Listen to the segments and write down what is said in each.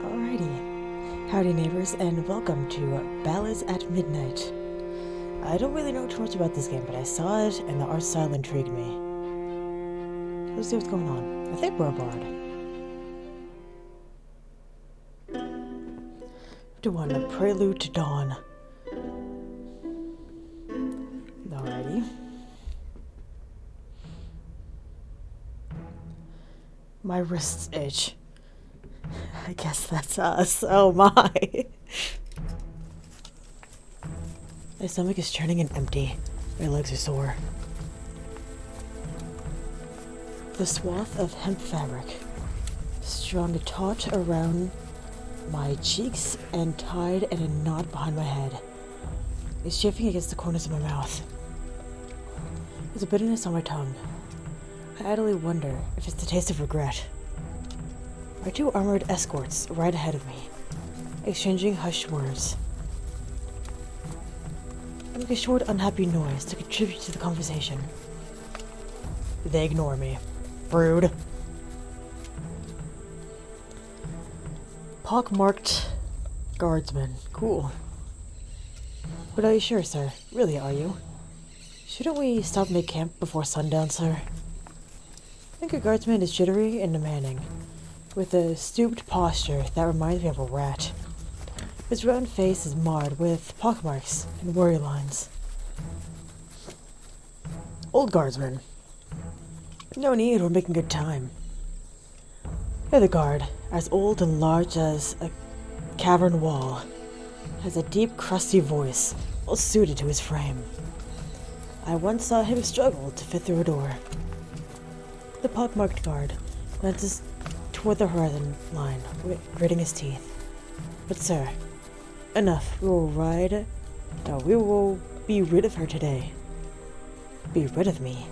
Alrighty. Howdy Neighbors, and welcome to Ballads at Midnight. I don't really know too much about this game, but I saw it and the art style intrigued me. Let's see what's going on. I think we're a bard. To one, a prelude to dawn. Alrighty. My wrists itch. I guess that's us. Oh my. My stomach is churning and empty. My legs are sore. The swath of hemp fabric, strung taut around my cheeks and tied in a knot behind my head, is chafing against the corners of my mouth. There's a bitterness on my tongue. I idly wonder if it's the taste of regret. My two armored escorts right ahead of me, exchanging hushed words. I make a short, unhappy noise to contribute to the conversation. They ignore me. Rude. Pockmarked guardsman. Cool. But are you sure, sir? Really, are you? Shouldn't we stop mid-camp before sundown, sir? I think a guardsman is jittery and demanding, with a stooped posture that reminds me of a rat. His round face is marred with pockmarks and worry lines. Old guardsman. No need, we're making good time. The other guard, as old and large as a cavern wall, has a deep, crusty voice, well suited to his frame. I once saw him struggle to fit through a door. The pockmarked guard glances toward the horizon line, gritting his teeth. But sir, enough. We will be rid of her today. Be rid of me?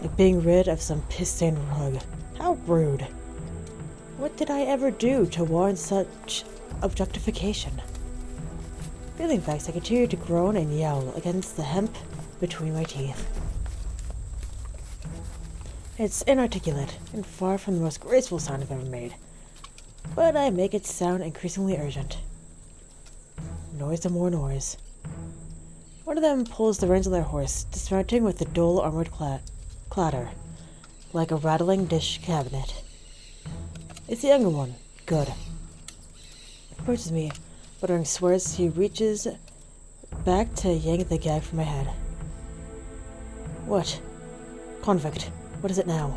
Like being rid of some piss-stained rug. How rude. What did I ever do to warrant such objectification? Feeling vexed, I continue to groan and yowl against the hemp between my teeth. It's inarticulate and far from the most graceful sound I've ever made, but I make it sound increasingly urgent. Noise and more noise. One of them pulls the reins of their horse, dismounting with a dull armored clatter, like a rattling dish cabinet. It's the younger one. Good. Approaches me, muttering swears. He reaches back to yank the gag from my head. What? Convict. What is it now?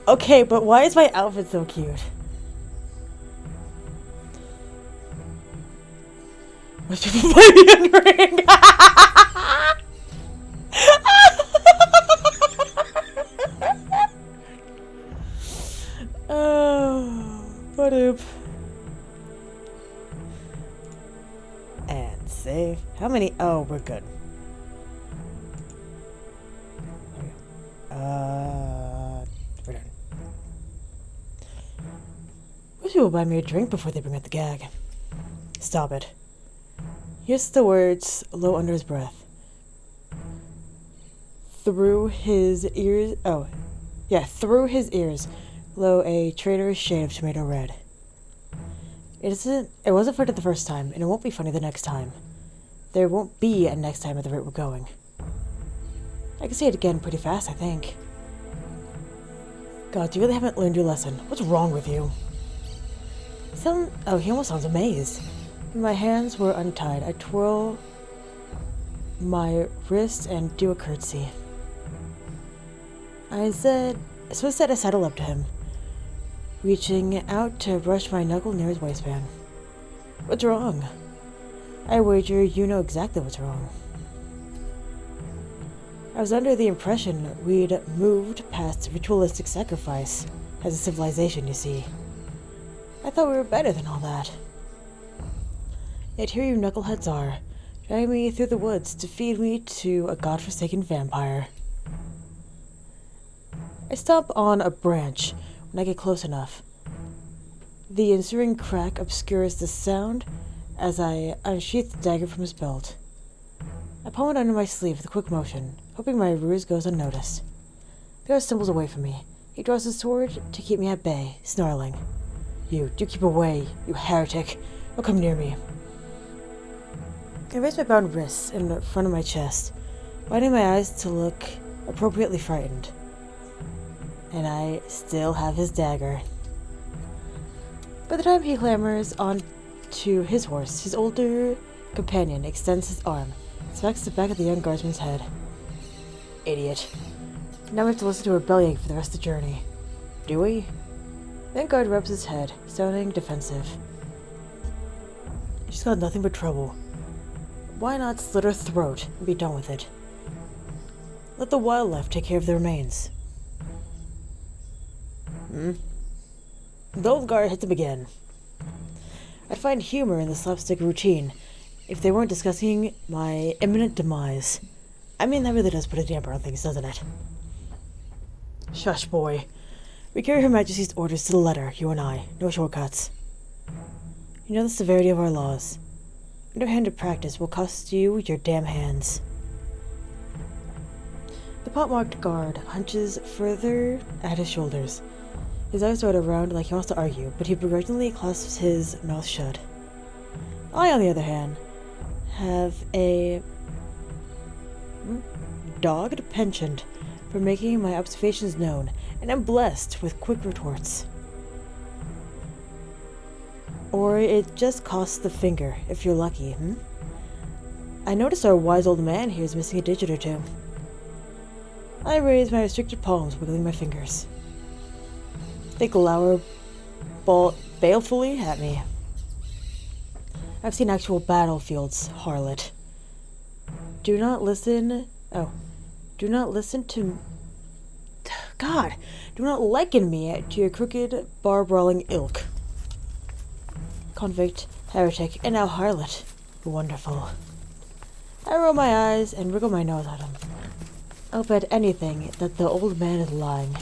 Okay, but why is my outfit so cute? Most people play the Young Ring. Oh, what up? And save. How many? Oh, we're good. We're done. Most people buy me a drink before they bring out the gag. Stop it. Here's the words low under his breath. Through his ears, low a traitorous shade of tomato red. It wasn't funny the first time, and it won't be funny the next time. There won't be a next time at the rate we're going. I can say it again pretty fast, I think. God, you really haven't learned your lesson. What's wrong with you? He almost sounds amazed. When my hands were untied, I twirl my wrist and do a curtsy. I sidle up to him, reaching out to brush my knuckle near his waistband. What's wrong? I wager you know exactly what's wrong. I was under the impression we'd moved past ritualistic sacrifice as a civilization, you see. I thought we were better than all that. Yet here you knuckleheads are, dragging me through the woods to feed me to a godforsaken vampire. I stomp on a branch when I get close enough. The ensuing crack obscures the sound as I unsheath the dagger from his belt. I palm it under my sleeve with a quick motion, hoping my ruse goes unnoticed. The guard stumbles away from me. He draws his sword to keep me at bay, snarling. You, do keep away, you heretic. Don't come near me. I raise my bound wrists in front of my chest, widening my eyes to look appropriately frightened. And I still have his dagger. By the time he clambers on to his horse, his older companion extends his arm, smacks the back of the young guardsman's head. Idiot. Now we have to listen to her bellyache for the rest of the journey. Do we? The young guard rubs his head, sounding defensive. She's got nothing but trouble. Why not slit her throat and be done with it? Let the wildlife take care of the remains. The old guard hits him again. I'd find humor in the slapstick routine if they weren't discussing my imminent demise. I mean, that really does put a damper on things, doesn't it? Shush, boy. We carry Her Majesty's orders to the letter, you and I. No shortcuts. You know the severity of our laws. Underhanded practice will cost you your damn hands. The pockmarked guard hunches further at his shoulders. His eyes dart around like he wants to argue, but he begrudgingly clasps his mouth shut. I, on the other hand, have a dogged penchant for making my observations known, and am blessed with quick retorts. Or it just costs the finger, if you're lucky, I noticed our wise old man here is missing a digit or two. I raise my restricted palms, wiggling my fingers. They glower balefully at me. I've seen actual battlefields, harlot. Do not listen to... God! Do not liken me to your crooked, bar-brawling ilk. Convict, heretic, and now harlot. Wonderful. I roll my eyes and wriggle my nose at him. I'll bet anything that the old man is lying.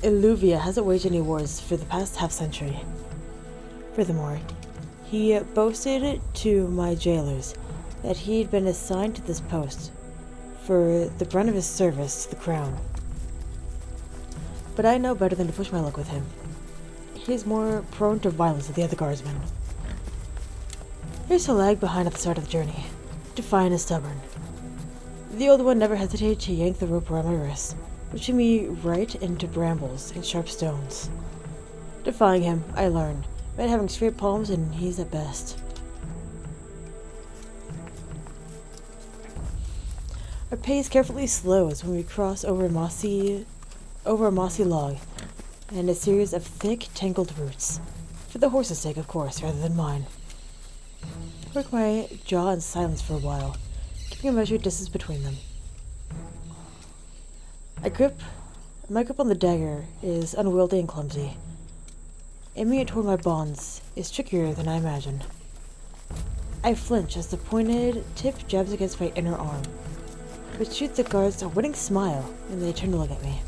Illuvia hasn't waged any wars for the past half-century. Furthermore, he boasted to my jailers that he'd been assigned to this post for the brunt of his service to the crown. But I know better than to push my luck with him. He's more prone to violence than the other guardsmen. Here's to lag behind at the start of the journey, defiant and stubborn. The old one never hesitated to yank the rope around my wrist, pushing me right into brambles and sharp stones. Defying him, I learned, meant having straight palms and knees at best. Our pace carefully slows when we cross over a mossy log and a series of thick, tangled roots. For the horse's sake, of course, rather than mine. I work my jaw in silence for a while, keeping a measured distance between them. My grip on the dagger is unwieldy and clumsy. Aiming it toward my bonds is trickier than I imagined. I flinch as the pointed tip jabs against my inner arm, which shoots the guards a winning smile when they turn to look at me.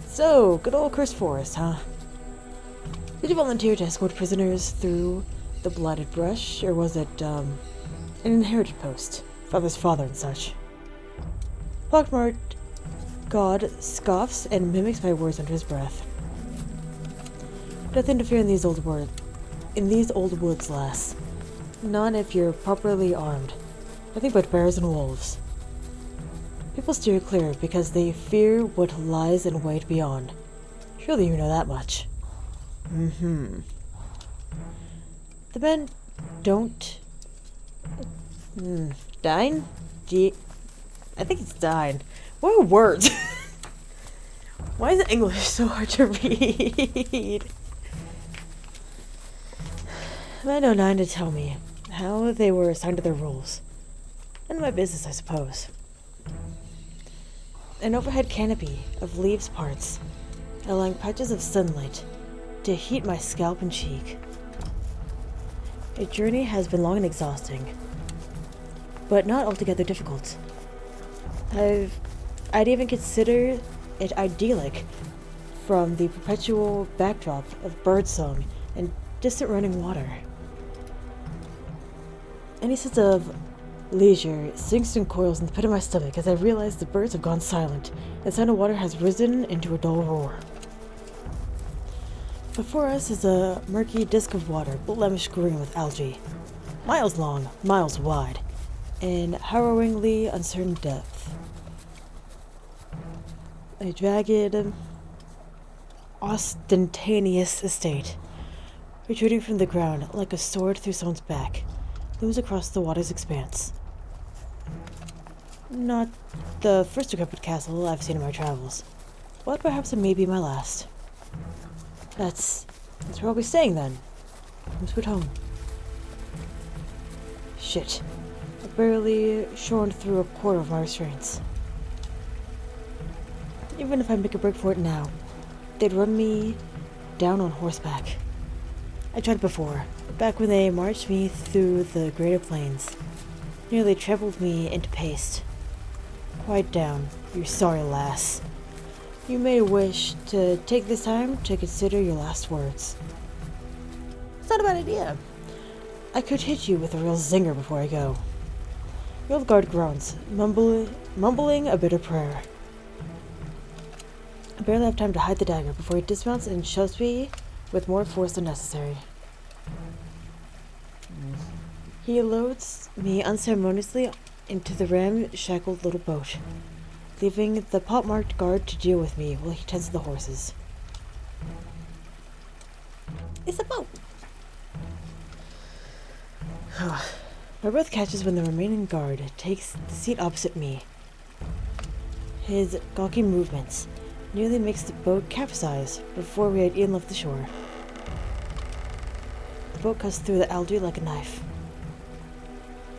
So, good old Cursed Forest, huh? Did you volunteer to escort prisoners through the blighted brush, or was it, an inherited post? Father's father and such. Pockmarked God scoffs and mimics my words under his breath. Don't interfere in these old woods, lass. None if you're properly armed. Nothing but bears and wolves. People steer clear because they fear what lies in wait beyond. Surely you know that much. The men don't... Dine? I think it's dine. What are words? Why is English so hard to read? I know nine to tell me how they were assigned to their roles. None of my business, I suppose. An overhead canopy of leaves parts, allowing patches of sunlight to heat my scalp and cheek. A journey has been long and exhausting, but not altogether difficult. I'd even consider it idyllic from the perpetual backdrop of birdsong and distant running water. Any sense of Leisure sinks and coils in the pit of my stomach as I realize the birds have gone silent, and the sound of water has risen into a dull roar. Before us is a murky disk of water, blemished green with algae. Miles long, miles wide, in harrowingly uncertain depth. A jagged, ostentatious estate, retreating from the ground like a sword through someone's back, looms across the water's expanse. Not the first decrepit castle I've seen in my travels, but perhaps it may be my last. That's where I'll be staying then. Home sweet home. Shit. I've barely shorn through a quarter of my restraints. Even if I make a break for it now, they'd run me down on horseback. I tried it before, back when they marched me through the greater plains. Nearly trampled me into paste. Quiet down, you sorry lass. You may wish to take this time to consider your last words. It's not a bad idea. I could hit you with a real zinger before I go. The old guard groans, mumbling a bitter prayer. I barely have time to hide the dagger before he dismounts and shoves me with more force than necessary. He loads me unceremoniously into the ram-shackled little boat, leaving the pot-marked guard to deal with me while he tends to the horses. It's a boat! My breath catches when the remaining guard takes the seat opposite me. His gawky movements nearly makes the boat capsize before we had even left the shore. The boat cuts through the algae like a knife.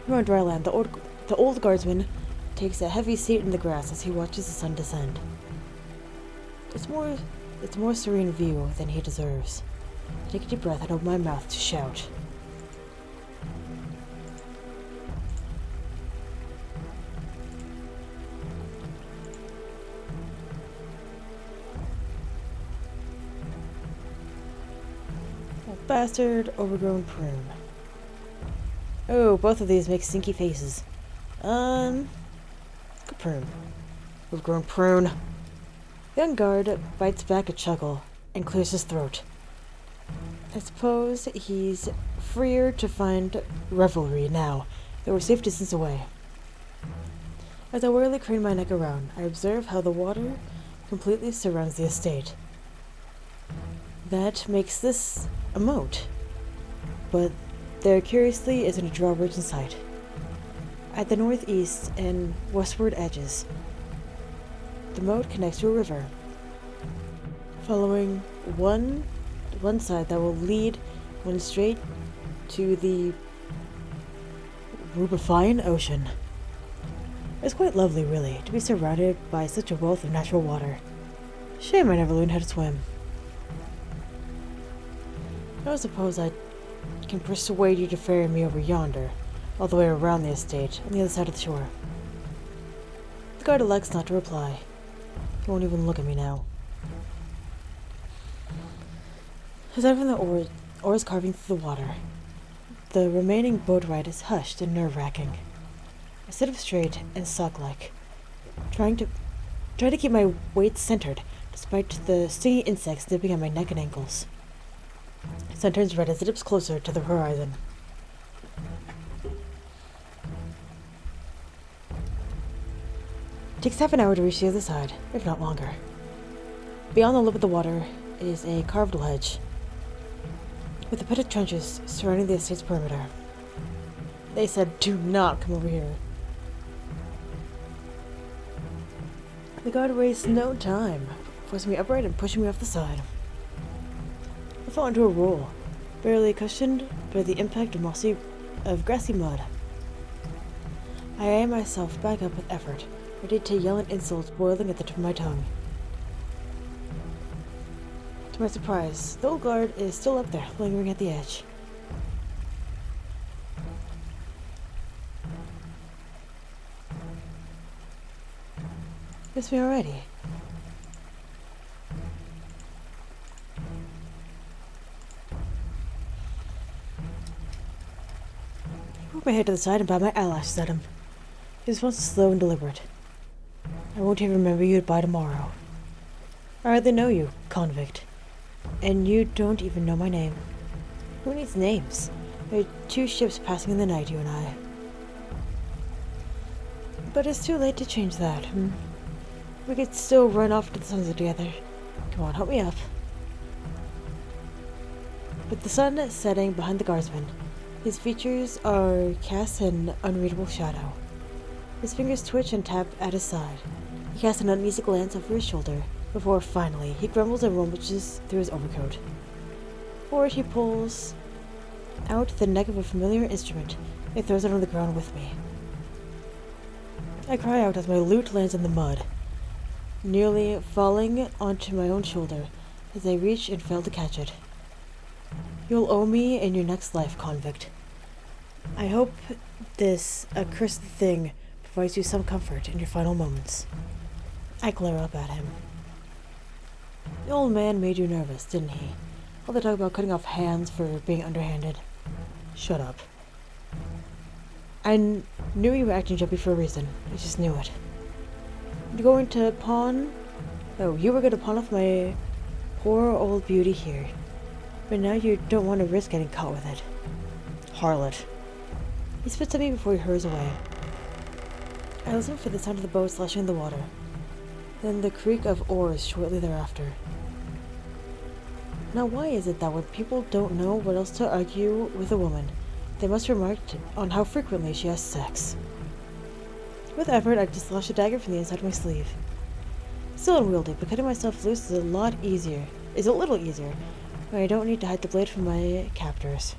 Here on dry land, the old guardsman takes a heavy seat in the grass as he watches the sun descend. It's a more serene view than he deserves. I take a deep breath and open my mouth to shout. That bastard overgrown prune. Oh, both of these make stinky faces. Good prune. Overgrown prune. The young guard bites back a chuckle and clears his throat. I suppose he's freer to find revelry now that we're safe distance away. As I warily crane my neck around, I observe how the water completely surrounds the estate. That makes this a moat, but there curiously isn't a drawbridge in sight. At the northeast and westward edges, the moat connects to a river, following one side that will lead one straight to the rubefying ocean. It's quite lovely, really, to be surrounded by such a wealth of natural water. Shame I never learned how to swim. I suppose I can persuade you to ferry me over yonder, all the way around the estate, on the other side of the shore. The guard elects not to reply. He won't even look at me now. Aside from the oars carving through the water, the remaining boat ride is hushed and nerve-wracking. I sit up straight and sock-like, trying to keep my weight centered, despite the stingy insects nipping at my neck and ankles. The sun turns red as it dips closer to the horizon. It takes half an hour to reach the other side, if not longer. Beyond the lip of the water is a carved ledge, with a pit of trenches surrounding the estate's perimeter. They said, "Do not come over here." The guard wastes no time, forcing me upright and pushing me off the side. I fall into a roll, barely cushioned by the impact of grassy mud. I aim myself back up with effort, ready to yell at insults boiling at the tip of my tongue. To my surprise, the old guard is still up there, lingering at the edge. Miss me already? Who my head to the side and bat my eyelashes at him. His response is slow and deliberate. I won't even remember you by tomorrow. I hardly know you, convict. And you don't even know my name. Who needs names? There are 2 ships passing in the night, you and I. But it's too late to change that, We could still run off to the sunset together. Come on, help me up. With the sun setting behind the guardsman, his features are cast in unreadable shadow. His fingers twitch and tap at his side. He casts an uneasy glance over his shoulder, before finally he grumbles and rummages through his overcoat. Forward he pulls out the neck of a familiar instrument and throws it on the ground with me. I cry out as my lute lands in the mud, nearly falling onto my own shoulder as I reach and fail to catch it. You'll owe me in your next life, convict. I hope this accursed thing provides you some comfort in your final moments. I glare up at him. The old man made you nervous, didn't he? All the talk about cutting off hands for being underhanded. Shut up. I knew you were acting jumpy for a reason. I just knew it. You're going to pawn? Oh, you were going to pawn off my poor old beauty here. But now you don't want to risk getting caught with it. Harlot. He spits at me before he hurries away. I listen for the sound of the boat slashing the water, then the creak of oars shortly thereafter. Now why is it that when people don't know what else to argue with a woman, they must remark on how frequently she has sex? With effort, I dislodge a dagger from the inside of my sleeve. Still unwieldy, but cutting myself loose is a little easier, when I don't need to hide the blade from my captors.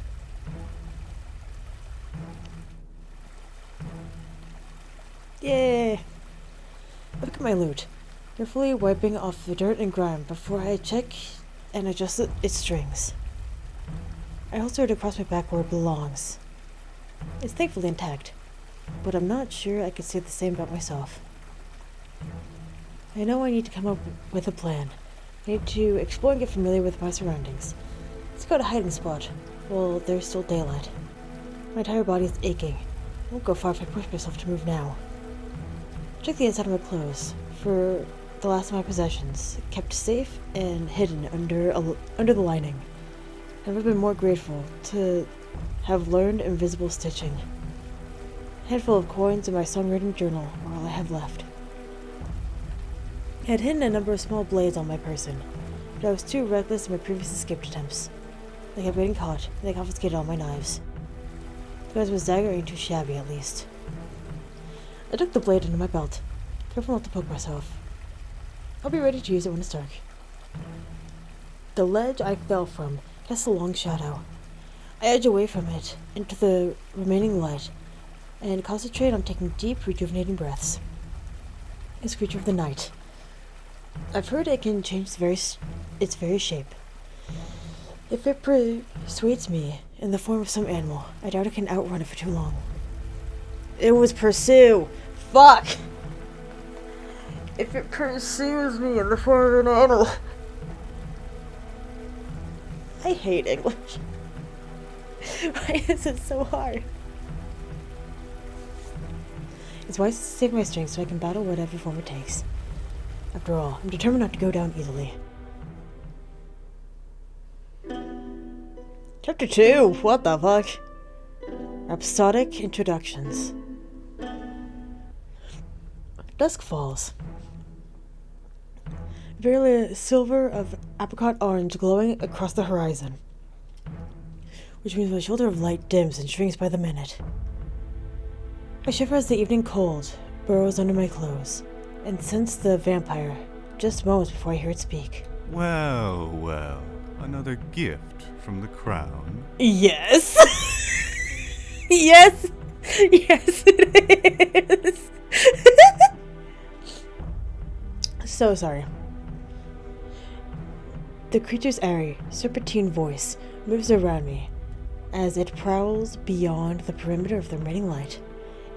Yay! I pick up my lute, carefully wiping off the dirt and grime before I check and adjust its strings. I holster it across my back where it belongs. It's thankfully intact, but I'm not sure I could say the same about myself. I know I need to come up with a plan. I need to explore and get familiar with my surroundings. Let's go to a hiding spot while there's still daylight. My entire body is aching. I won't go far if I push myself to move now. Check the inside of my clothes for the last of my possessions, kept safe and hidden under the lining. I've never been more grateful to have learned invisible stitching. A handful of coins in my songwriting journal are all I have left. I had hidden a number of small blades on my person, but I was too reckless in my previous escape attempts. They kept getting caught, and they confiscated all my knives. The guardsman's dagger ain't too shabby, at least. I took the blade into my belt, careful not to poke myself. I'll be ready to use it when it's dark. The ledge I fell from casts a long shadow. I edge away from it into the remaining light and concentrate on taking deep, rejuvenating breaths. It's a creature of the night. I've heard it can change its very shape. If it persuades me in the form of some animal, I doubt it can outrun it for too long. It was pursue! Fuck! If it pursues me in the form of an animal... I hate English. Why is it so hard? It's wise to save my strength so I can battle whatever form it takes. After all, I'm determined not to go down easily. Chapter 2! What the fuck? Rhapsodic introductions. Dusk falls. Barely a silver of apricot orange glowing across the horizon, which means my shoulder of light dims and shrinks by the minute. I shiver as the evening cold burrows under my clothes, and sense the vampire just moments before I hear it speak. Well, well, another gift from the crown. Yes! Yes! Yes, it is! So sorry. The creature's airy, serpentine voice moves around me as it prowls beyond the perimeter of the remaining light.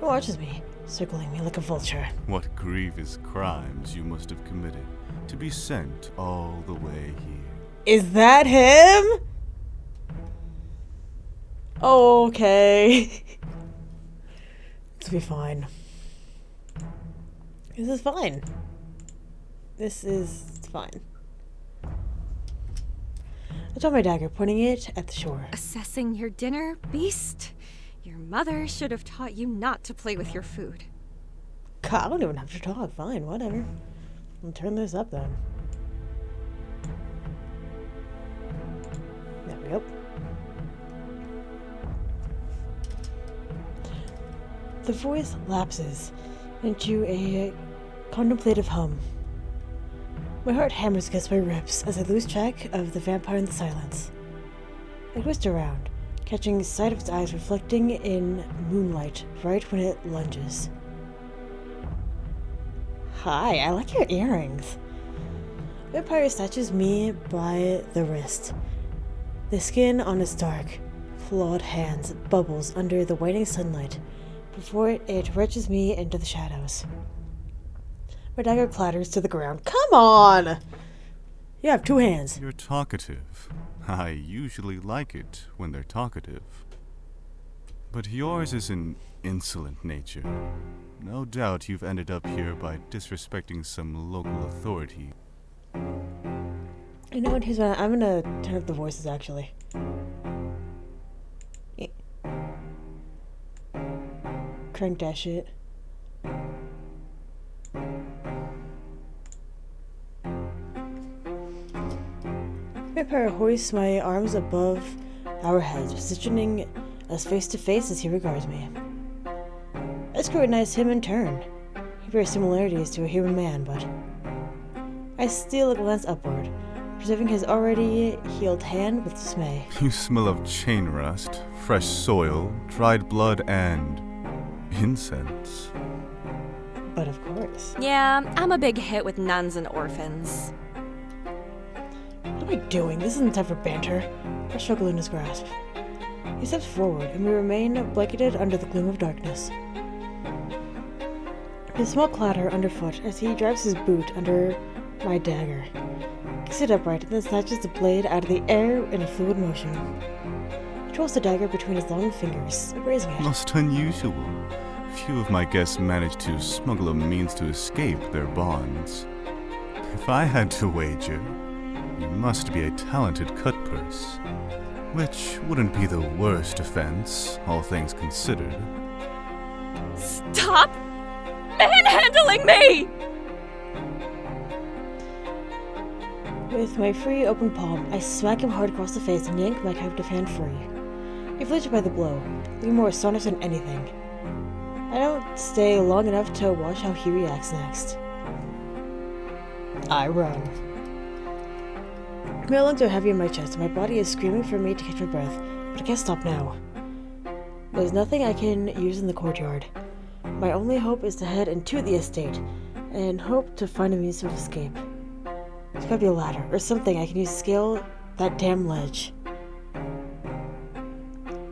It watches me, circling me like a vulture. What grievous crimes you must have committed to be sent all the way here. Is that him? Okay. This will be fine. This is fine. This is fine. I draw my dagger, pointing it at the shore. Assessing your dinner, beast? Your mother should have taught you not to play with your food. God, I don't even have to talk. Fine, whatever. I'll turn this up then. There we go. The voice lapses into a contemplative hum. My heart hammers against my ribs as I lose track of the vampire in the silence. I twist around, catching sight of its eyes reflecting in moonlight right when it lunges. Hi, I like your earrings. The vampire snatches me by the wrist. The skin on its dark, flawed hands bubbles under the waning sunlight before it wrenches me into the shadows. My dagger clatters to the ground. Come on! You have two hands. You're talkative. I usually like it when they're talkative. But yours is an insolent nature. No doubt you've ended up here by disrespecting some local authority. You know what? Here's what I'm gonna turn up the voices actually. Crank that shit. Vampire hoists my arms above our heads, positioning us face to face as he regards me. I scrutinize him in turn. He bears similarities to a human man, but I steal a glance upward, preserving his already healed hand with dismay. You smell of chain rust, fresh soil, dried blood, and incense. But of course. Yeah, I'm a big hit with nuns and orphans. What am I doing? This isn't time for banter. I struggle in his grasp. He steps forward, and we remain blanketed under the gloom of darkness. His small clatter underfoot as he drives his boot under my dagger. He sits upright and then snatches the blade out of the air in a fluid motion. He twirls the dagger between his long fingers, raising it. Most unusual. Few of my guests manage to smuggle a means to escape their bonds. If I had to wager, you must be a talented cutpurse, which wouldn't be the worst offense, all things considered. Stop manhandling me! With my free, open palm, I smack him hard across the face and yank my captive hand free. He flinches by the blow, looking more astonished than anything. I don't stay long enough to watch how he reacts next. I run. My lungs are heavy in my chest, and my body is screaming for me to catch my breath, but I can't stop now. There's nothing I can use in the courtyard. My only hope is to head into the estate, and hope to find a means of escape. There's gotta be a ladder, or something I can use to scale that damn ledge.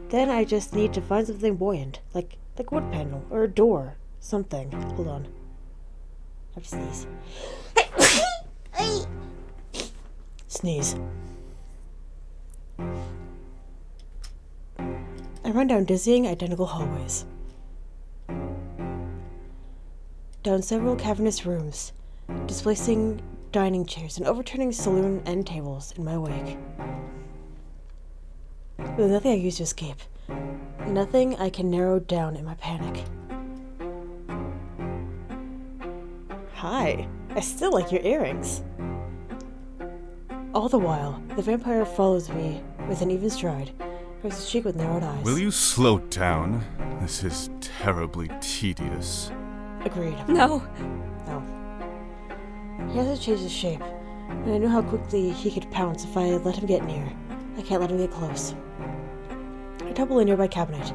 Then I just need to find something buoyant, like a wood panel, or a door, something. Hold on. I have to sneeze. Sneeze. I run down dizzying, identical hallways. Down several cavernous rooms, displacing dining chairs and overturning saloon end tables in my wake. There's nothing I use to escape. Nothing I can narrow down in my panic. Hi, I still like your earrings. All the while, the vampire follows me with an even stride, rubs his cheek with narrowed eyes. Will you slow down? This is terribly tedious. Agreed. No. No. He hasn't changed his shape, and I know how quickly he could pounce if I let him get near. I can't let him get close. I topple a nearby cabinet,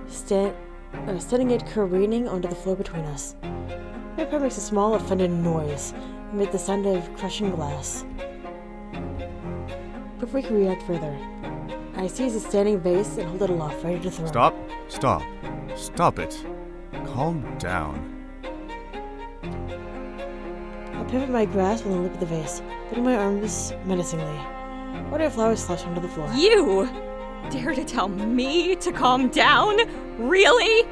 sending it careening onto the floor between us. The vampire makes a small, offended noise amid the sound of crushing glass. Before he can react further, I seize a standing vase and hold it aloft, ready to throw. Stop. Stop. Stop it. Calm down. I pivot my grasp on the lip of the vase, putting my arms menacingly. Water flowers slush onto the floor. You dare to tell me to calm down? Really?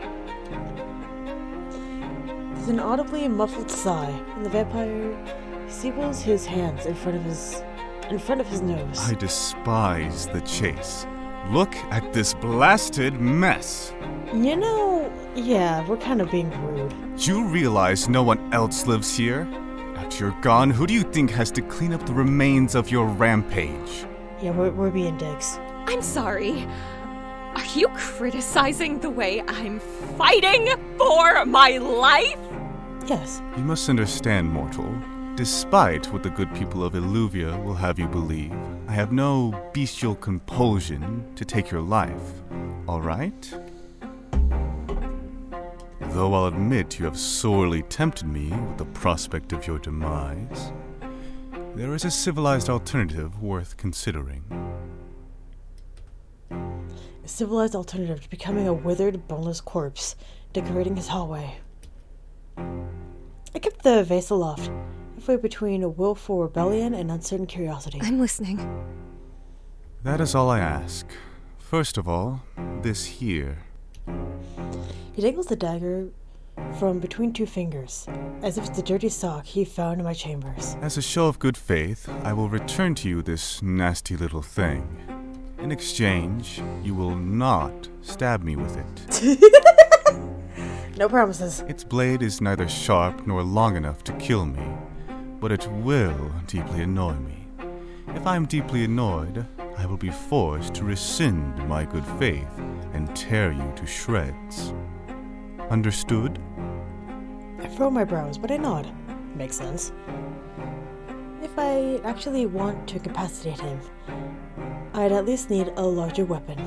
There's an audibly muffled sigh, and the vampire steeples his hands in front of his nose. I despise the chase. Look at this blasted mess. You know, yeah, we're kind of being rude. You realize no one else lives here? After you're gone, who do you think has to clean up the remains of your rampage? Yeah, we're being dicks. I'm sorry. Are you criticizing the way I'm fighting for my life? Yes. You must understand, mortal. Despite what the good people of Illuvia will have you believe, I have no bestial compulsion to take your life, alright? Though I'll admit you have sorely tempted me with the prospect of your demise, there is a civilized alternative worth considering. A civilized alternative to becoming a withered, boneless corpse, decorating his hallway. I kept the vase aloft, halfway between a willful rebellion and uncertain curiosity. I'm listening. That is all I ask. First of all, this here. He dangles the dagger from between two fingers, as if it's the dirty sock he found in my chambers. As a show of good faith, I will return to you this nasty little thing. In exchange, you will not stab me with it. No promises. Its blade is neither sharp nor long enough to kill me, but it will deeply annoy me. If I am deeply annoyed, I will be forced to rescind my good faith and tear you to shreds. Understood? I furrow my brows, but I nod. Makes sense. If I actually want to incapacitate him, I'd at least need a larger weapon.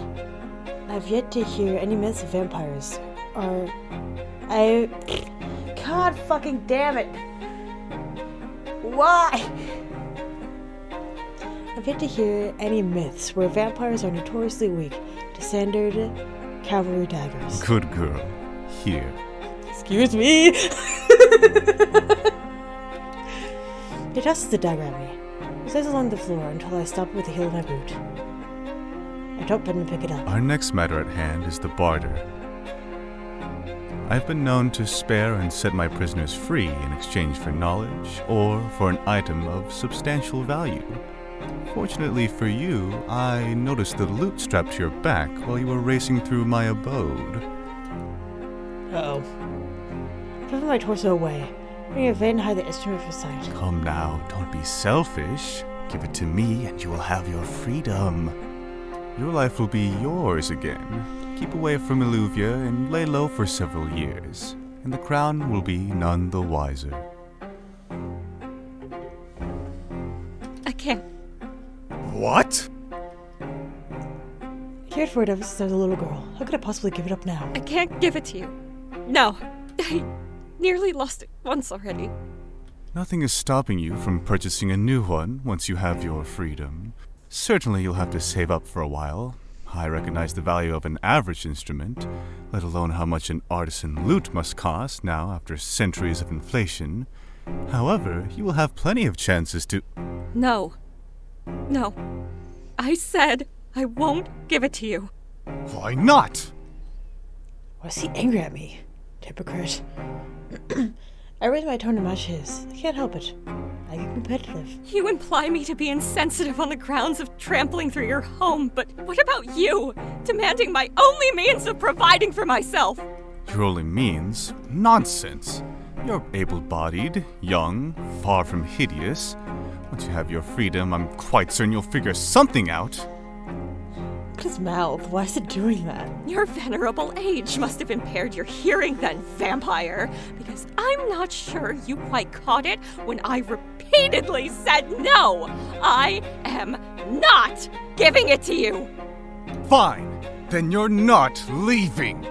I've yet to hear any myths of vampires. God fucking damn it! Why? I've yet to hear any myths where vampires are notoriously weak to standard cavalry daggers. Good girl. Here. Excuse me! He tosses the dagger at me. It slides along the floor until I stop it with the heel of my boot. I don't bend and pick it up. Our next matter at hand is the barter. I've been known to spare and set my prisoners free in exchange for knowledge or for an item of substantial value. Fortunately for you, I noticed the loot strapped to your back while you were racing through my abode. Uh-oh. I flip my torso away, bringing a vein to hide the instrument from sight. Come now, don't be selfish. Give it to me and you will have your freedom. Your life will be yours again. Keep away from Illuvia and lay low for several years, and the crown will be none the wiser. I can't. What? I cared for it ever since I was a little girl. How could I possibly give it up now? I can't give it to you. No. I nearly lost it once already. Nothing is stopping you from purchasing a new one once you have your freedom. Certainly you'll have to save up for a while. I recognize the value of an average instrument, let alone how much an artisan lute must cost now after centuries of inflation. However, you will have plenty of chances to... No. No. I said I won't give it to you. Why not? Why is he angry at me? Hypocrite. I raise my tone to match his. I can't help it. I get competitive. You imply me to be insensitive on the grounds of trampling through your home, but what about you? Demanding my only means of providing for myself. Your only means? Nonsense. You're able-bodied, young, far from hideous. Once you have your freedom, I'm quite certain you'll figure something out. His mouth. Why is it doing that? Your venerable age must have impaired your hearing then, vampire, because I'm not sure you quite caught it when I repeatedly said no. I am not giving it to you. Fine. Then you're not leaving.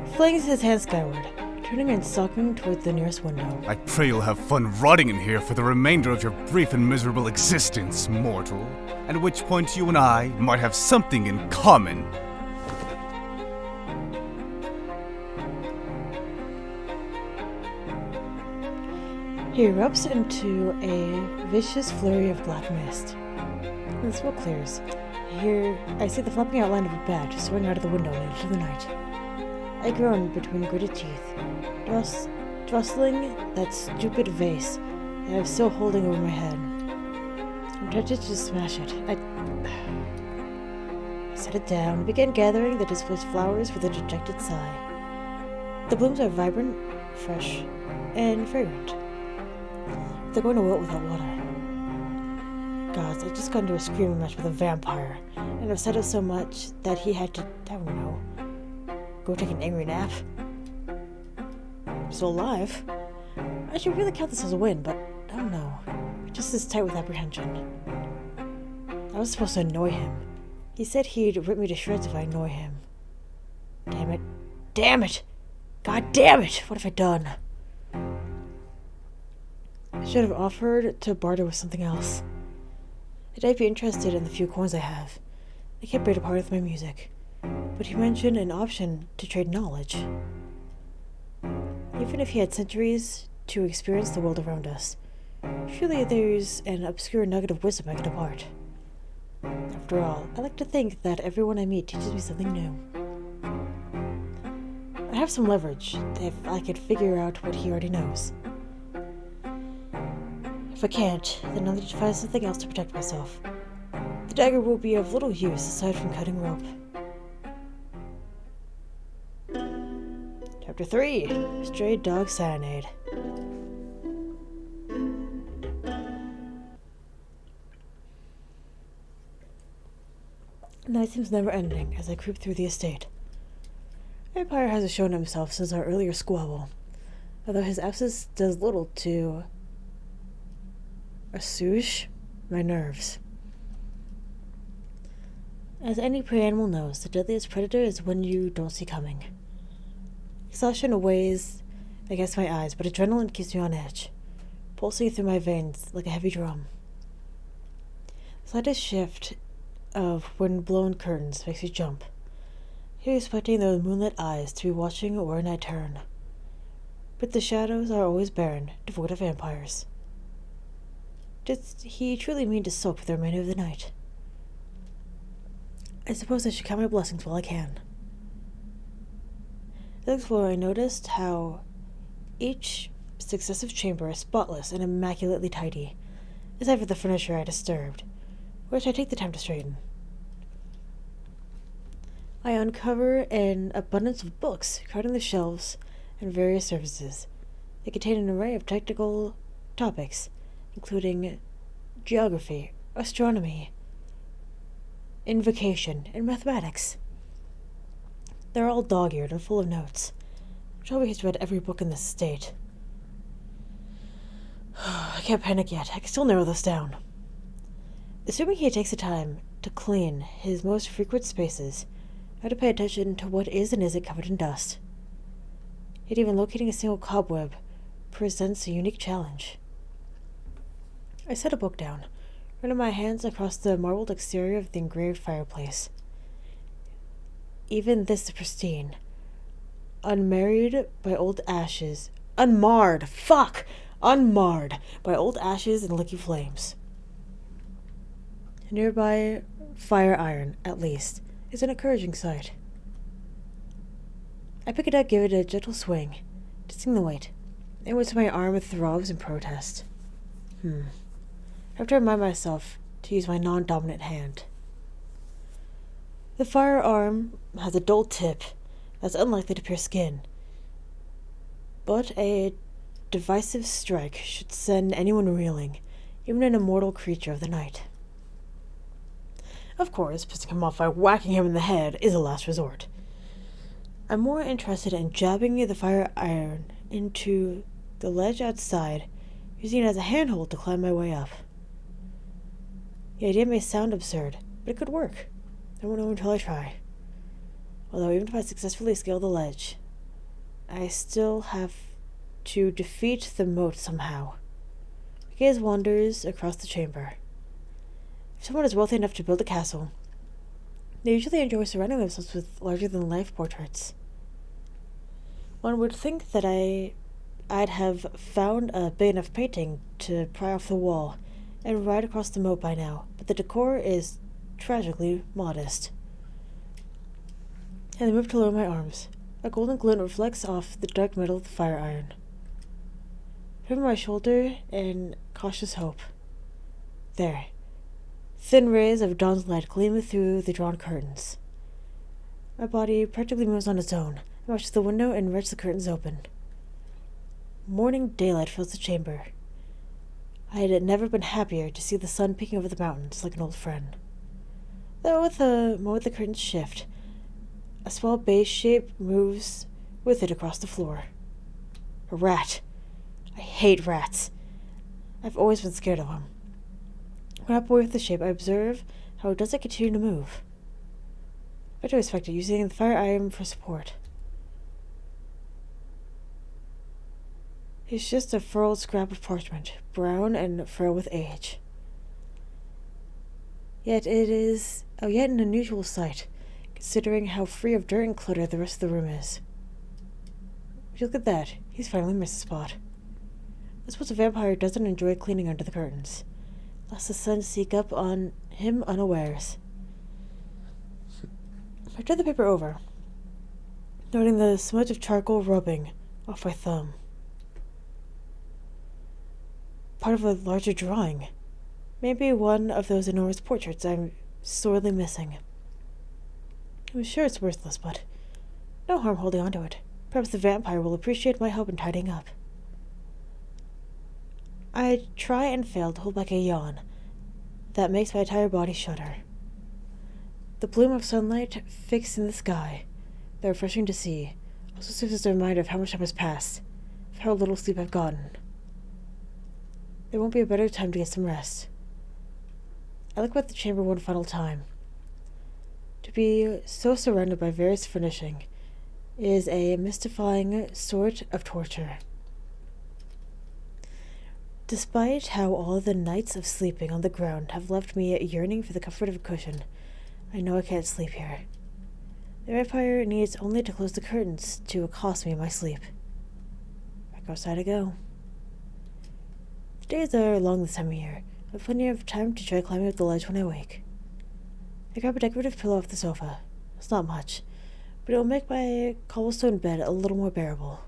He flings his hand skyward, turning and stalking toward the nearest window. I pray you'll have fun rotting in here for the remainder of your brief and miserable existence, mortal. At which point you and I might have something in common. He erupts into a vicious flurry of black mist. And the smoke clears. I see the flapping outline of a bat swing out of the window and into the night. I groaned between gritted teeth, jostling that stupid vase that I was still holding over my head. I'm tempted to smash it. I set it down and began gathering the displaced flowers with a dejected sigh. The blooms are vibrant, fresh, and fragrant. They're going to wilt without water. Gods, I just got into a screaming match with a vampire, and upset it so much that he had to, I don't know, go take an angry nap. I'm still alive. I should really count this as a win, but I don't know. It just is tight with apprehension. I was supposed to annoy him. He said he'd rip me to shreds if I annoy him. Damn it. Damn it! God damn it! What have I done? I should have offered to barter with something else. I'd be interested in the few coins I have. I can't bear to part with my music. But he mentioned an option to trade knowledge. Even if he had centuries to experience the world around us, surely there's an obscure nugget of wisdom I could impart. After all, I like to think that everyone I meet teaches me something new. I have some leverage if I could figure out what he already knows. If I can't, then I'll need to find something else to protect myself. The dagger will be of little use aside from cutting rope. Chapter 3. Stray Dog Serenade. The night seems never ending as I creep through the estate. Vampire hasn't shown himself since our earlier squabble, although his absence does little to assuage my nerves. As any prey animal knows, the deadliest predator is when you don't see coming. Exhaustion weighs against my eyes, but adrenaline keeps me on edge, pulsing through my veins like a heavy drum. The slightest shift of wind-blown curtains makes me jump, here expecting those moonlit eyes to be watching wherein I turn. But the shadows are always barren, devoid of vampires. Does he truly mean to sulk for the remainder of the night? I suppose I should count my blessings while I can. As I explored, I noticed how each successive chamber is spotless and immaculately tidy, aside from the furniture I disturbed, which I take the time to straighten. I uncover an abundance of books crowding the shelves and various surfaces. They contain an array of technical topics, including geography, astronomy, invocation, and mathematics. They're all dog-eared and full of notes. Shelby has read every book in this state. I can't panic yet. I can still narrow this down. Assuming he takes the time to clean his most frequent spaces, I have to pay attention to what is and isn't covered in dust. Yet even locating a single cobweb presents a unique challenge. I set a book down, running my hands across the marbled exterior of the engraved fireplace. Even this is pristine, unmarred by old ashes by old ashes and leaky flames. A nearby fire iron, at least, is an encouraging sight. I pick it up, give it a gentle swing, testing the weight, in which my arm throbs in protest. I have to remind myself to use my non-dominant hand. The firearm has a dull tip that's unlikely to pierce skin, but a divisive strike should send anyone reeling, even an immortal creature of the night. Of course, pissing him off by whacking him in the head is a last resort. I'm more interested in jabbing the fire iron into the ledge outside, using it as a handhold to climb my way up. The idea may sound absurd, but it could work. I won't know until I try. Although even if I successfully scale the ledge, I still have to defeat the moat somehow. My gaze wanders across the chamber. If someone is wealthy enough to build a castle, they usually enjoy surrounding themselves with larger-than-life portraits. One would think that I'd have found a big enough painting to pry off the wall and ride across the moat by now, but the decor is tragically modest. And I move to lower my arms, A golden glint reflects off the dark metal of the fire iron. Over my shoulder in cautious hope. There. Thin rays of dawn's light gleaming through the drawn curtains. My body practically moves on its own. I watch the window and wrench the curtains open. Morning daylight fills the chamber. I had never been happier to see the sun peeking over the mountains like an old friend. Though with a moment the curtains shift, a small beige shape moves with it across the floor. A rat. I hate rats. I've always been scared of them. When I boy with the shape, I observe how it doesn't continue to move. I do expect it, using the fire iron for support. It's just a furrowed scrap of parchment, brown and furrowed with age. Yet it is yet an unusual sight, considering how free of dirt and clutter the rest of the room is. Would you look at that? He's finally missed a spot. I suppose a vampire doesn't enjoy cleaning under the curtains, lest the sun sneak up on him unawares. I turn the paper over, noting the smudge of charcoal rubbing off my thumb. Part of a larger drawing. Maybe one of those enormous portraits I'm sorely missing. I'm sure it's worthless, but no harm holding on to it. Perhaps the vampire will appreciate my help in tidying up. I try and fail to hold back a yawn that makes my entire body shudder. The bloom of sunlight fixed in the sky, though refreshing to see, also serves as a reminder of how much time has passed, of how little sleep I've gotten. There won't be a better time to get some rest. I look about the chamber one final time. To be so surrounded by various furnishing is a mystifying sort of torture. Despite how all the nights of sleeping on the ground have left me yearning for the comfort of a cushion, I know I can't sleep here. The vampire needs only to close the curtains to accost me in my sleep. Back outside I go. The days are long this time of year. I have plenty of time to try climbing up the ledge when I wake. I grab a decorative pillow off the sofa. It's not much, but it will make my cobblestone bed a little more bearable.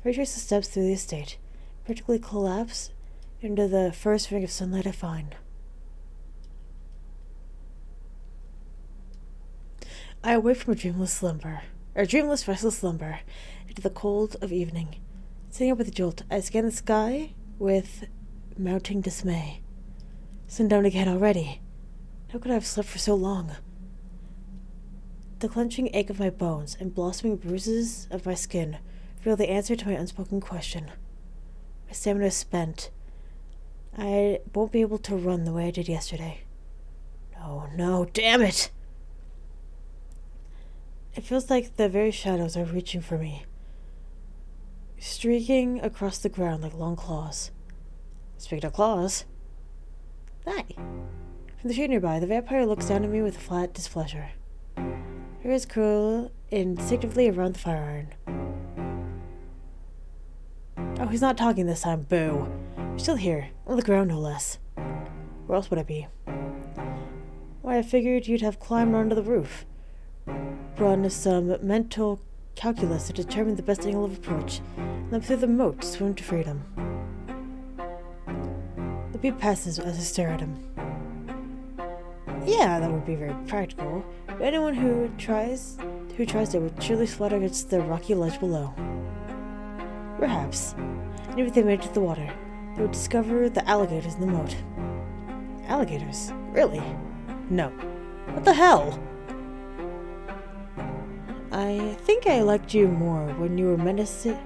I retrace the steps through the estate, practically collapse into the first ring of sunlight I find. I awake from a dreamless restless slumber, into the cold of evening. Sitting up with a jolt, I scan the sky with mounting dismay. Sundown again already. How could I have slept for so long? The clenching ache of my bones and blossoming bruises of my skin reveal the answer to my unspoken question. My stamina is spent. I won't be able to run the way I did yesterday. No, damn it! It feels like the very shadows are reaching for me, streaking across the ground like long claws. Speaking of claws, hi! From the shade nearby, the vampire looks down at me with flat displeasure. Her ears curl instinctively around the fire iron. Oh, he's not talking this time, boo! You're still here, on the ground no less. Where else would I be? Why, I figured you'd have climbed onto the roof. Run some mental calculus to determine the best angle of approach, and then through the moat to swim to freedom. The beat passes as I stare at him. Yeah, that would be very practical, but anyone who tries it would surely flutter against the rocky ledge below. Perhaps, and if they made it to the water, they would discover the alligators in the moat. Alligators? Really? No. What the hell? I think I liked you more when you were menacing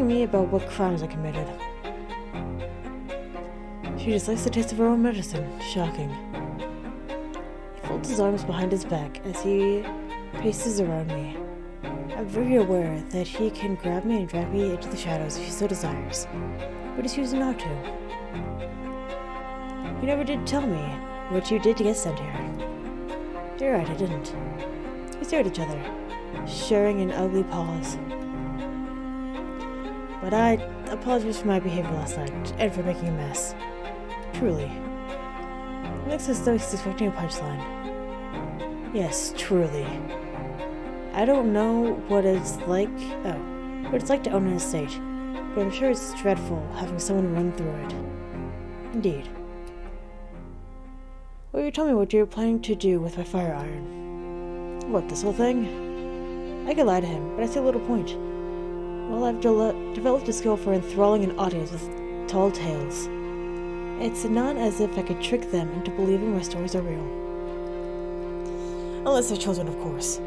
me about what crimes I committed. She dislikes the taste of her own medicine. Shocking. He folds his arms behind his back as he paces around me. I'm very aware that he can grab me and drag me into the shadows if he so desires, but he's choosing not to. You never did tell me what you did to get sent here. You're right, I didn't. We stared at each other, sharing an ugly pause. But I apologize for my behavior last night, and for making a mess. Truly. It looks as though he's expecting a punchline. Yes, truly. I don't know what it's like to own an estate, but I'm sure it's dreadful having someone run through it. Indeed. Well, you told me what you were planning to do with my fire iron. What, this whole thing? I could lie to him, but I see a little point. Well, I've developed a skill for enthralling an audience with tall tales. It's not as if I could trick them into believing my stories are real. Unless they're children, of course.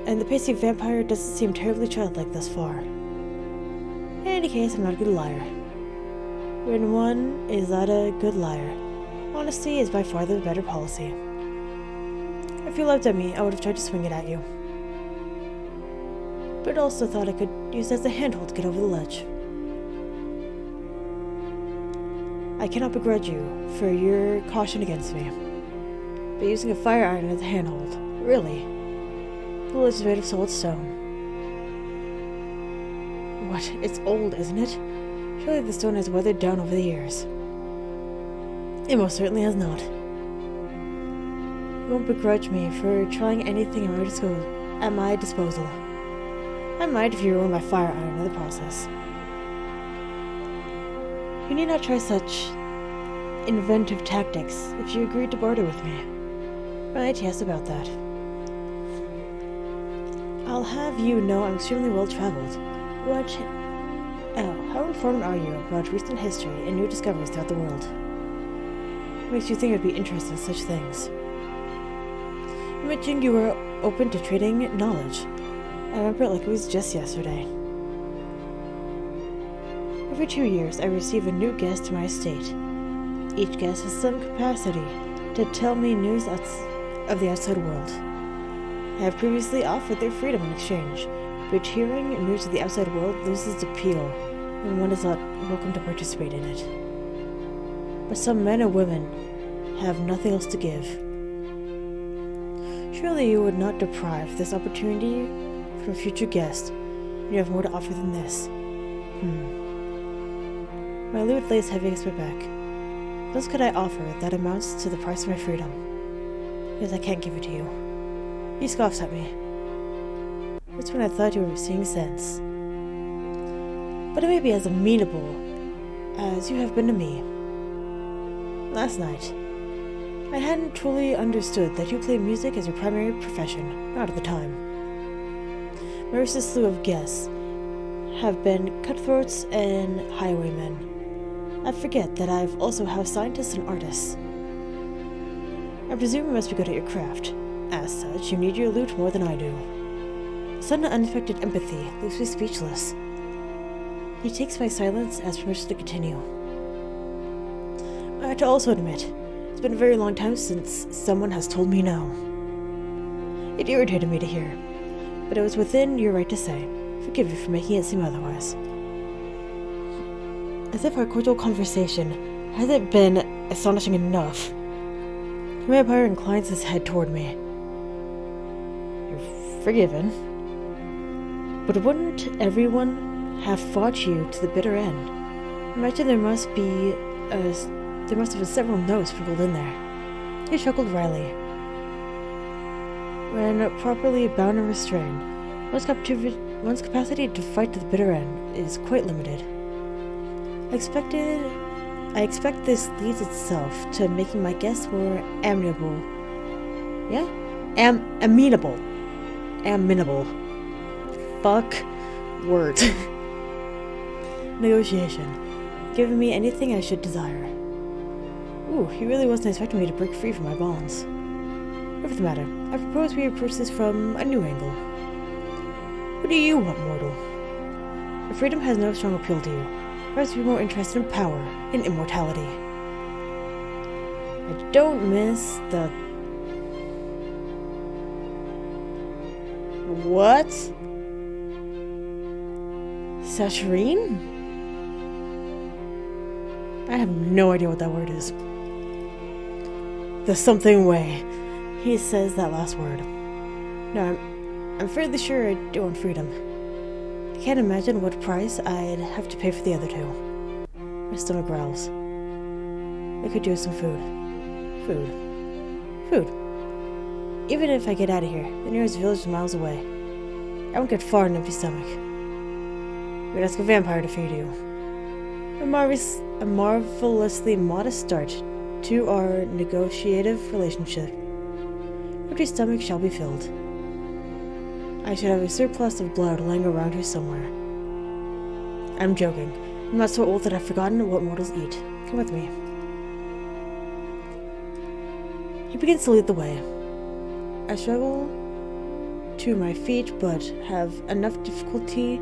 And the pasty vampire doesn't seem terribly childlike thus far. In any case, I'm not a good liar. When one is not a good liar, honesty is by far the better policy. If you laughed at me, I would have tried to swing it at you. But also thought I could use it as a handhold to get over the ledge. I cannot begrudge you for your caution against me. But using a fire iron as a handhold, really? The ledge is made of solid stone. What? It's old, isn't it? Surely the stone has weathered down over the years. It most certainly has not. You won't begrudge me for trying anything at my disposal. I might if you ruin my fire iron in the process. You need not try such inventive tactics if you agreed to barter with me. Right, yes, about that. I'll have you know I'm extremely well-traveled. How informed are you about recent history and new discoveries throughout the world? What makes you think I'd be interested in such things? You mentioned you were open to trading knowledge. I remember it like it was just yesterday. Every 2 years, I receive a new guest to my estate. Each guest has some capacity to tell me news of the outside world. I have previously offered their freedom in exchange, but hearing news of the outside world loses its appeal when one is not welcome to participate in it. But some men and women have nothing else to give. Surely you would not deprive this opportunity from a future guest when you have more to offer than this. My loot lays heavy against my back. What else could I offer that amounts to the price of my freedom? Because I can't give it to you. He scoffs at me. That's when I thought you were seeing sense. But it may be as amenable as you have been to me. Last night, I hadn't truly understood that you played music as your primary profession, not at the time. My recent slew of guests have been cutthroats and highwaymen. I forget that I've also housed scientists and artists. I presume you must be good at your craft. As such, you need your loot more than I do. Sudden unexpected empathy leaves me speechless. He takes my silence as permission to continue. I have to also admit, it's been a very long time since someone has told me no. It irritated me to hear, but it was within your right to say. Forgive you for making it seem otherwise. As if our cordial conversation hasn't been astonishing enough, the vampire inclines his head toward me. You're forgiven. But wouldn't everyone have fought you to the bitter end? Imagine there must have been several no's sprinkled in there. He chuckled wryly. When properly bound and restrained, one's capacity to fight to the bitter end is quite limited. I expect this leads itself to making my guests more amenable. Yeah? Amenable. Fuck words. Negotiation. Giving me anything I should desire. Ooh, he really wasn't expecting me to break free from my bonds. Whatever the matter, I propose we approach this from a new angle. What do you want, mortal? If freedom has no strong appeal to you, perhaps be more interested in power and immortality. I don't miss the... What? Saturine? I have no idea what that word is. The something way. He says that last word. No, I'm fairly sure I do want freedom. I can't imagine what price I'd have to pay for the other two. My stomach growls. I could use some food. Food. Even if I get out of here, the nearest village is miles away. I won't get far on an empty stomach. We'd ask a vampire to feed you. A marvelously modest start to our negotiative relationship. Empty stomach shall be filled. I should have a surplus of blood lying around here somewhere. I'm joking. I'm not so old that I've forgotten what mortals eat. Come with me. He begins to lead the way. I struggle to my feet, but have enough difficulty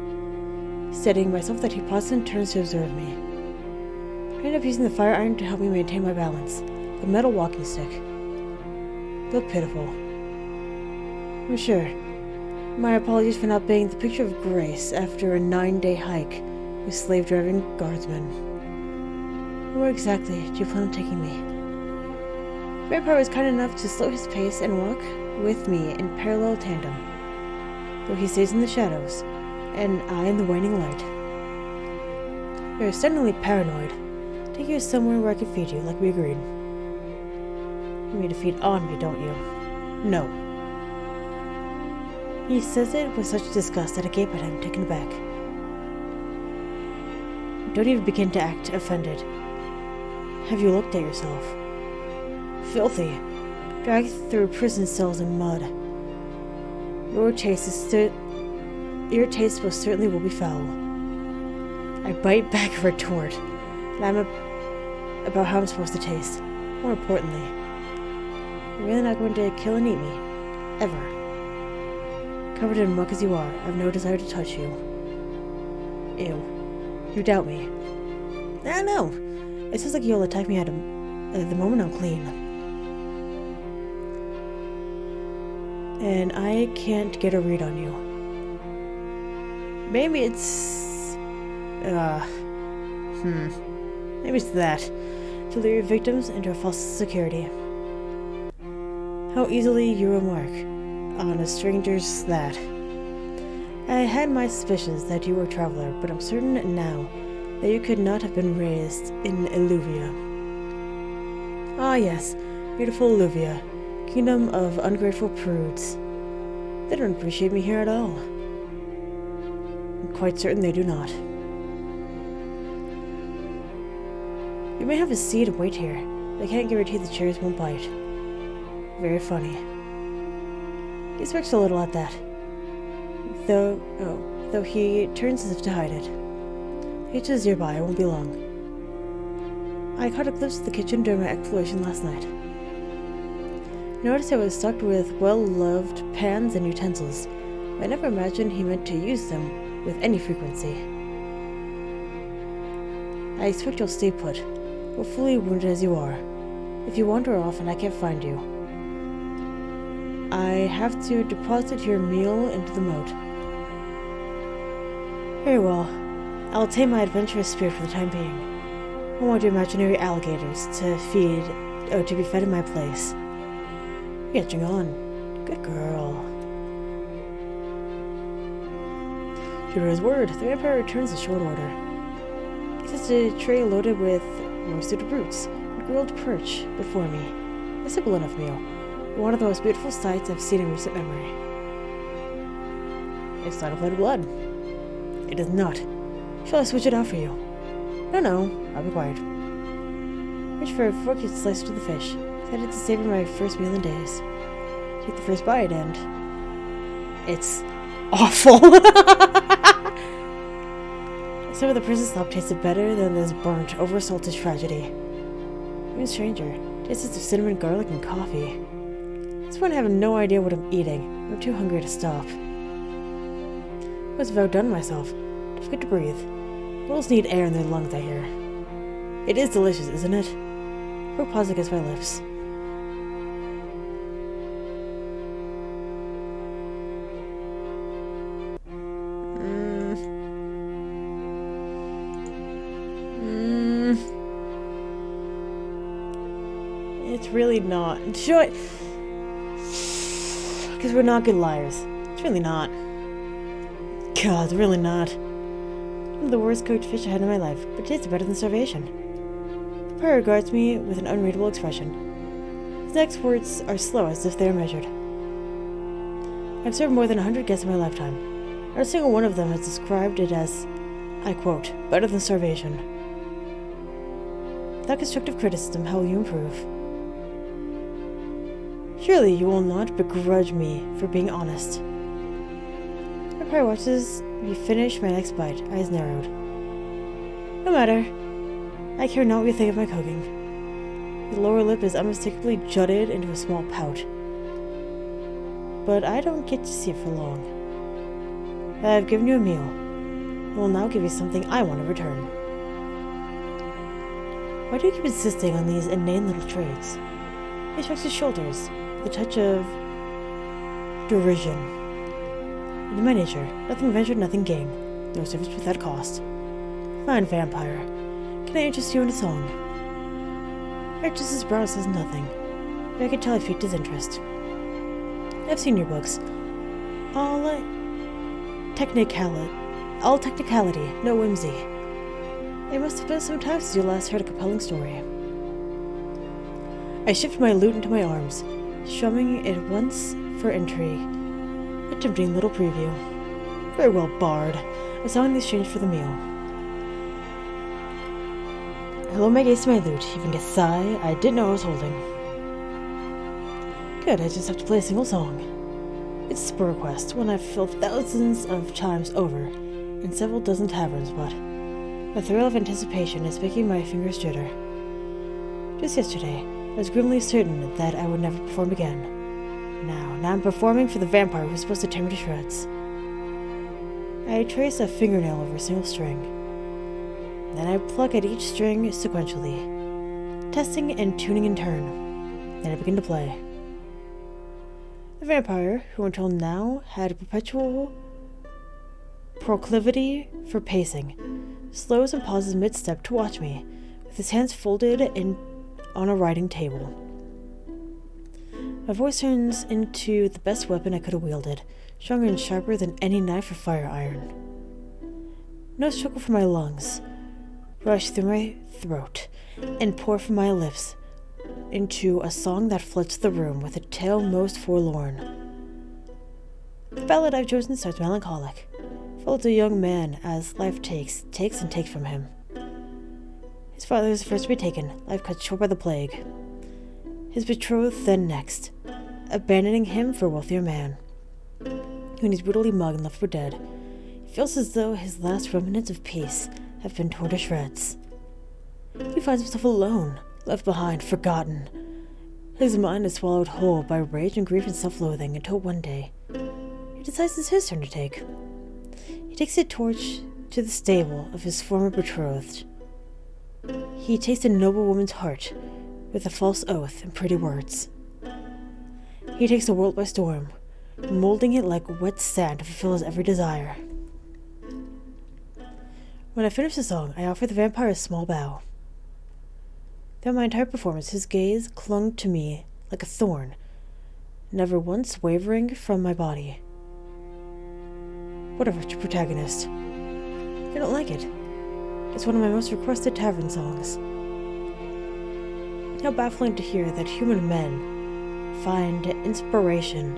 steadying myself that he pauses and turns to observe me. I end up using the fire iron to help me maintain my balance, like a metal walking stick. They look pitiful. I'm sure. My apologies for not being the picture of grace after a 9-day hike with slave-driving guardsmen. Where exactly do you plan on taking me? The vampire was kind enough to slow his pace and walk with me in parallel tandem, though he stays in the shadows, and I in the waning light. You're suddenly paranoid. Take you somewhere where I can feed you, like we agreed. You mean to feed on me, don't you? No. He says it with such disgust that I gape at him, taken aback. Don't even begin to act offended. Have you looked at yourself? Filthy, dragged through prison cells and mud. Your taste most certainly will be foul. I bite back a retort, and I'm about how I'm supposed to taste. More importantly, you're really not going to kill and eat me, ever. Covered in muck as you are, I have no desire to touch you. Ew. You doubt me. I know. It sounds like you'll attack me at the moment I'm clean. And I can't get a read on you. Maybe it's... Maybe it's that. To lure your victims into a false security. How easily you remark on a stranger's that. I had my suspicions that you were a traveler, but I'm certain now that you could not have been raised in Illuvia. Ah yes, beautiful Illuvia, kingdom of ungrateful prudes. They don't appreciate me here at all. I'm quite certain they do not. You may have a seat and wait here. I can't guarantee the chairs won't bite. Very funny. He smirks a little at that. Though he turns as if to hide it. The kitchen is nearby, I won't be long. I caught a glimpse of the kitchen during my exploration last night. I noticed it was stocked with well-loved pans and utensils, but I never imagined he meant to use them with any frequency. I expect you'll stay put, but fully wounded as you are. If you wander off and I can't find you, I have to deposit your meal into the moat. Very well. I'll tame my adventurous spirit for the time being. I want your imaginary alligators to be fed in my place. You're catching on. Good girl. True to his word, the vampire returns in short order. He sets a tray loaded with roasted roots and grilled perch before me. A simple enough meal. One of the most beautiful sights I've seen in recent memory. It's not a plate of blood. It is not. Shall I switch it out for you? No, I'll be quiet. Reach for a fork and slice to the fish. Excited to savor my first meal in days. Take the first bite and... it's awful! Some of the prison slop tasted better than this burnt, over-salted tragedy. Even stranger, tastes of cinnamon, garlic, and coffee. At this point I have no idea what I'm eating. I'm too hungry to stop. I must have outdone myself. Difficult to breathe. Mortals need air in their lungs, I hear. It is delicious, isn't it? Her pause against my lips. It's really not. Show it. Because we're not good liars. It's really not. God, it's really not. One of the worst cooked fish I had in my life, but it tasted better than starvation. The pirate regards me with an unreadable expression. His next words are slow, as if they are measured. I've served more than 100 guests in my lifetime. Not a single one of them has described it as, I quote, better than starvation. Without constructive criticism, how will you improve? Surely you will not begrudge me for being honest. Vampire watches me finish my next bite, eyes narrowed. No matter. I care not what you think of my cooking. The lower lip is unmistakably jutted into a small pout. But I don't get to see it for long. I have given you a meal. I will now give you something I want in return. Why do you keep insisting on these inane little traits? He shrugs his shoulders with a touch of derision. It is my nature. Nothing ventured, nothing gained. No service without cost. Fine, vampire. Can I interest you in a song? Arch's brow says nothing, but I can tell I piqued his interest. I've seen your books. All technicality, no whimsy. It must have been some time since you last heard a compelling story. I shift my lute into my arms, strumming it once for intrigue. A tempting little preview. Very well, Bard. A song in exchange for the meal. I lower my gaze to my lute, heaving a sigh I didn't know I was holding. Good, I just have to play a single song. It's a spur request, one I've filled thousands of times over in several dozen taverns, but the thrill of anticipation is making my fingers jitter. Just yesterday, I was grimly certain that I would never perform again. Now I'm performing for the vampire who's supposed to tear me to shreds. I trace a fingernail over a single string. Then I pluck at each string sequentially, testing and tuning in turn. Then I begin to play. The vampire, who until now had a perpetual proclivity for pacing, slows and pauses mid-step to watch me, with his hands folded on a writing table. My voice turns into the best weapon I could have wielded, stronger and sharper than any knife or fire iron. Notes trickle from my lungs, rush through my throat, and pour from my lips into a song that floods the room with a tale most forlorn. The ballad I've chosen starts melancholic, full of a young man as life takes and takes from him. His father is the first to be taken, life cut short by the plague. His betrothed then next, abandoning him for a wealthier man. When he's brutally mugged and left for dead, he feels as though his last remnants of peace have been torn to shreds. He finds himself alone, left behind, forgotten. His mind is swallowed whole by rage and grief and self-loathing until one day, he decides it's his turn to take. He takes a torch to the stable of his former betrothed. He takes a noble woman's heart with a false oath and pretty words. He takes the world by storm, molding it like wet sand to fulfill his every desire. When I finish the song, I offer the vampire a small bow. Throughout my entire performance, his gaze clung to me like a thorn, never once wavering from my body. What a rich protagonist. I don't like it. It's one of my most requested tavern songs. How baffling to hear that human men find inspiration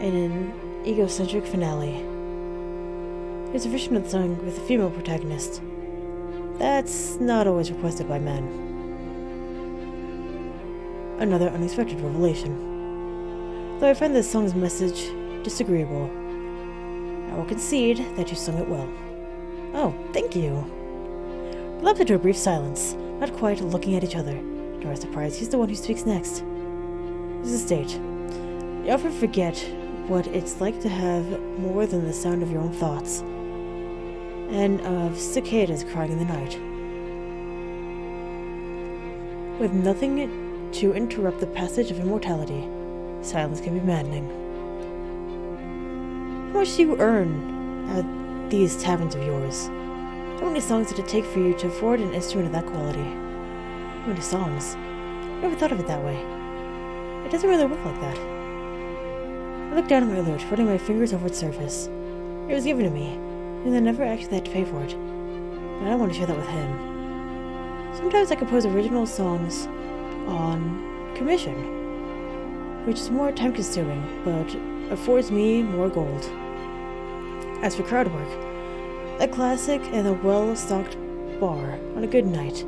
in an egocentric finale. There's a version of the song with a female protagonist. That's not always requested by men. Another unexpected revelation. Though I find this song's message disagreeable, I will concede that you sung it well. Oh, thank you. We lapse into a brief silence, not quite looking at each other. To our surprise, he's the one who speaks next. There's a state. You often forget what it's like to have more than the sound of your own thoughts, and of cicadas crying in the night. With nothing to interrupt the passage of immortality, silence can be maddening. How much do you earn at these taverns of yours? How many songs did it take for you to afford an instrument of that quality? How many songs? I never thought of it that way. It doesn't really work like that. I looked down at my lute, running my fingers over its surface. It was given to me, and I never actually had to pay for it. But I want to share that with him. Sometimes I compose original songs on commission, which is more time-consuming, but affords me more gold. As for crowd work, a classic and a well-stocked bar on a good night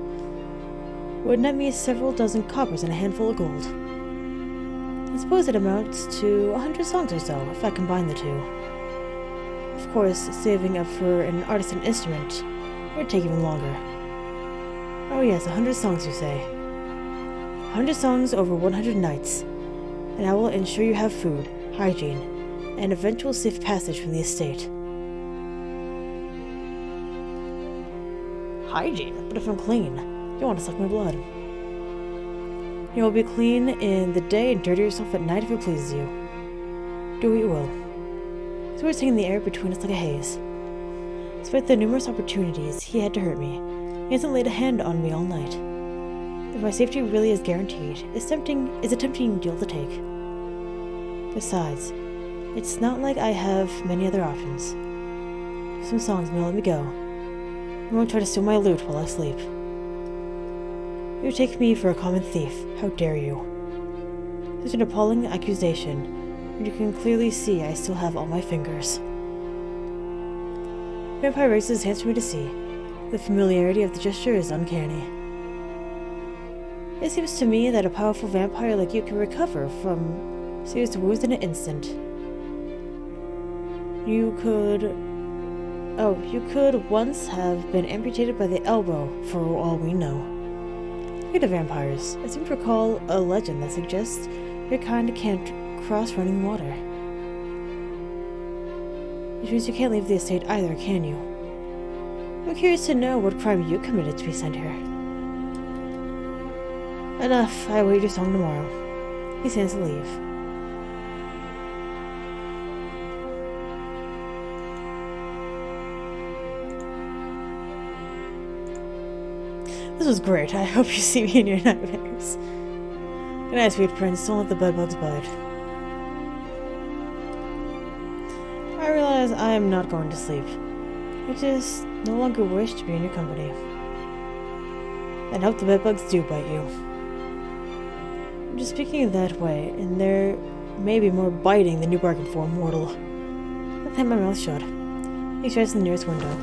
would net me several dozen coppers and a handful of gold. I suppose it amounts to 100 songs or so if I combine the two. Of course, saving up for an artisan instrument would take even longer. Oh yes, 100 songs you say. 100 songs over 100 nights, and I will ensure you have food, hygiene, and eventual safe passage from the estate. Hygiene? But if I'm clean, you want to suck my blood. You will be clean in the day and dirty yourself at night if it pleases you. Do what you will. So we're singing the air between us like a haze. Despite the numerous opportunities he had to hurt me, he hasn't laid a hand on me all night. If my safety really is guaranteed, it's a tempting deal to take. Besides, it's not like I have many other options. Some songs may let me go. You won't try to steal my loot while I sleep. You take me for a common thief. How dare you? Such an appalling accusation, and you can clearly see I still have all my fingers. Vampire raises his hands for me to see. The familiarity of the gesture is uncanny. It seems to me that a powerful vampire like you can recover from serious wounds in an instant. You could once have been amputated by the elbow, for all we know. Look at vampires. I seem to recall a legend that suggests your kind can't cross running water. Which means you can't leave the estate either, can you? I'm curious to know what crime you committed to be sent here. Enough. I await your song tomorrow. He stands to leave. This was great. I hope you see me in your nightmares. Good night, sweet prince. Don't let the bedbugs bite. I realize I am not going to sleep. I just no longer wish to be in your company. And hope the bedbugs do bite you. I'm just speaking that way, and there may be more biting than you bargained for, mortal. I'll have my mouth shut. He strides to the nearest window.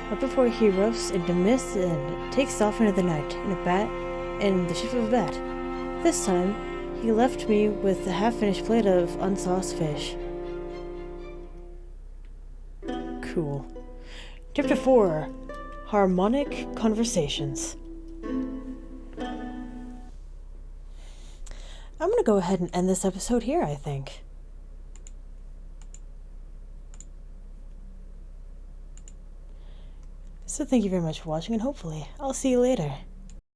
Right before he roughs into mist and takes off into the night in the shape of a bat. This time, he left me with a half-finished plate of unsauced fish. Cool. Chapter 4. Harmonic Conversations. I'm gonna go ahead and end this episode here, I think. So thank you very much for watching, and hopefully I'll see you later.